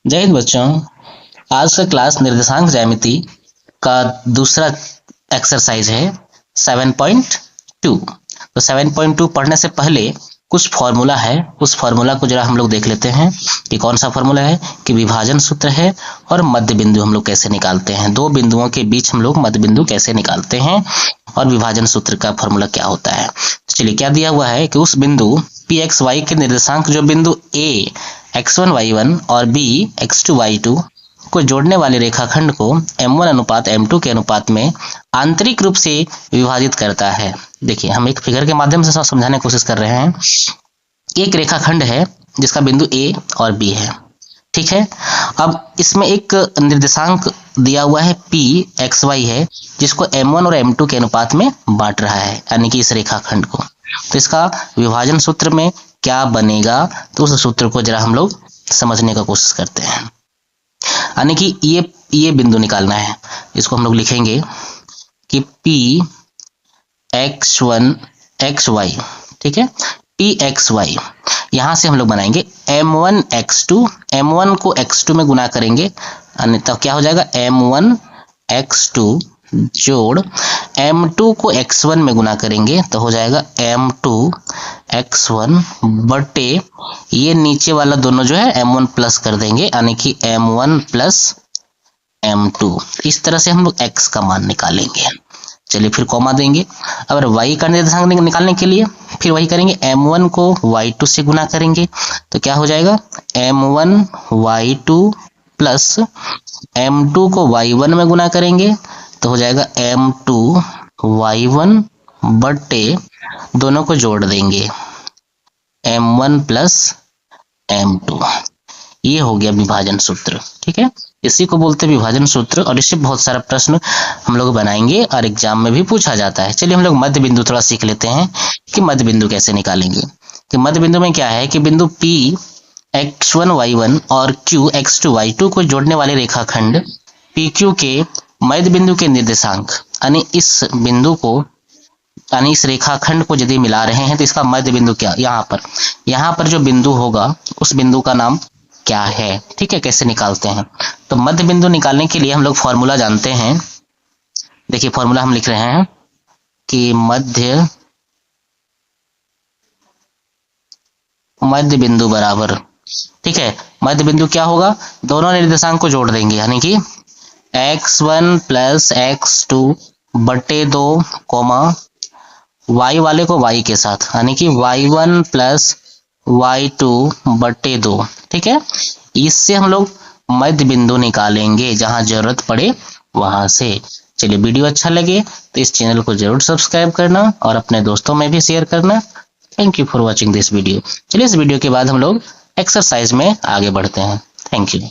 जय हिंद बच्चों। आज का क्लास निर्देशांक ज्यामिति का दूसरा एक्सरसाइज है 7.2। तो 7.2 पढ़ने से पहले कुछ फॉर्मूला है, उस फॉर्मूला को जरा हम लोग देख लेते हैं कि कौन सा फॉर्मूला है कि विभाजन सूत्र है और मध्य बिंदु हम लोग कैसे निकालते हैं। दो बिंदुओं के बीच हम लोग मध्य बिंदु कैसे निकालते हैं और विभाजन सूत्र का फॉर्मूला क्या होता है। तो चलिए, क्या दिया हुआ है कि उस बिंदु pxy के निर्देशांक जो बिंदु a x1 y1 और b x2 y2 को जोड़ने वाले रेखाखंड को m1 अनुपात m2 के अनुपात में आंतरिक रूप से विभाजित करता है। देखिए, हम एक फिगर के माध्यम से समझाने की कोशिश कर रहे हैं। एक रेखाखंड है जिसका बिंदु a और b है, ठीक है। अब इसमें एक निर्देशांक दिया हुआ है p xy है, जिसको m1 और m2 के अनुपात में बांट रहा है, यानी कि इस रेखाखंड को। तो इसका विभाजन सूत्र में क्या बनेगा, तो उस सूत्र को जरा हम लोग समझने का कोशिश करते हैं। यानी कि ये बिंदु निकालना है। इसको हम लोग लिखेंगे कि p x1 xy, ठीक है। p xy यहां से हम लोग बनाएंगे m1 x2, m1 को x2 में गुना करेंगे, तब क्या हो जाएगा m1 x2 जोड़ m2 को x1 में गुना करेंगे तो हो जाएगा m2 x1 बटे ये नीचे वाला दोनों जो है m1 प्लस कर देंगे, यानी कि m1 प्लस m2। इस तरह से हम लोग x का मान निकालेंगे। चलिए, फिर कॉमा देंगे। अगर y का निर्देशांक निकालने के लिए फिर वही करेंगे, m1 को y2 से गुना करेंगे तो क्या हो जाएगा m1 y2 प्लस m2 को y1 में गुना करेंगे तो हो जाएगा m2 y1 बटे दोनों को जोड़ देंगे m1 प्लस m2। ये हो गया विभाजन सूत्र, ठीक है। इसी को बोलते हैं विभाजन सूत्र, और इससे बहुत सारा प्रश्न हम लोग बनाएंगे और एग्जाम में भी पूछा जाता है। चलिए, हम लोग मध्य बिंदु थोड़ा सीख लेते हैं कि मध्य बिंदु कैसे निकालेंगे। कि मध्य बिंदु में क्या है कि बिंदु p x1 y1 और q x2 y2 को जोड़ने वाले रेखाखंड pq के मध्य बिंदु के निर्देशांक, यानी इस बिंदु को, यानी इस रेखाखंड को यदि मिला रहे हैं तो इसका मध्य बिंदु क्या, यहाँ पर जो बिंदु होगा उस बिंदु का नाम क्या है, ठीक है। कैसे निकालते हैं, तो मध्य बिंदु निकालने के लिए हम लोग फॉर्मूला जानते हैं। देखिए, फॉर्मूला हम लिख रहे हैं कि मध्य बिंदु बराबर, ठीक है। मध्य बिंदु क्या होगा, दोनों निर्देशांक को जोड़ देंगे, यानी कि x1 प्लस x2 बटे 2 कोमा y वाले को y के साथ, यानी कि y1 प्लस y2 बटे 2, ठीक है। इससे हम लोग मध्य बिंदु निकालेंगे जहां जरूरत पड़े वहां से। चलिए, वीडियो अच्छा लगे तो इस चैनल को जरूर सब्सक्राइब करना और अपने दोस्तों में भी शेयर करना। Thank you for watching this video. चलिए, इस वीडियो के बाद हम लोग एक्सरसाइज में आगे बढ़ते हैं। Thank you.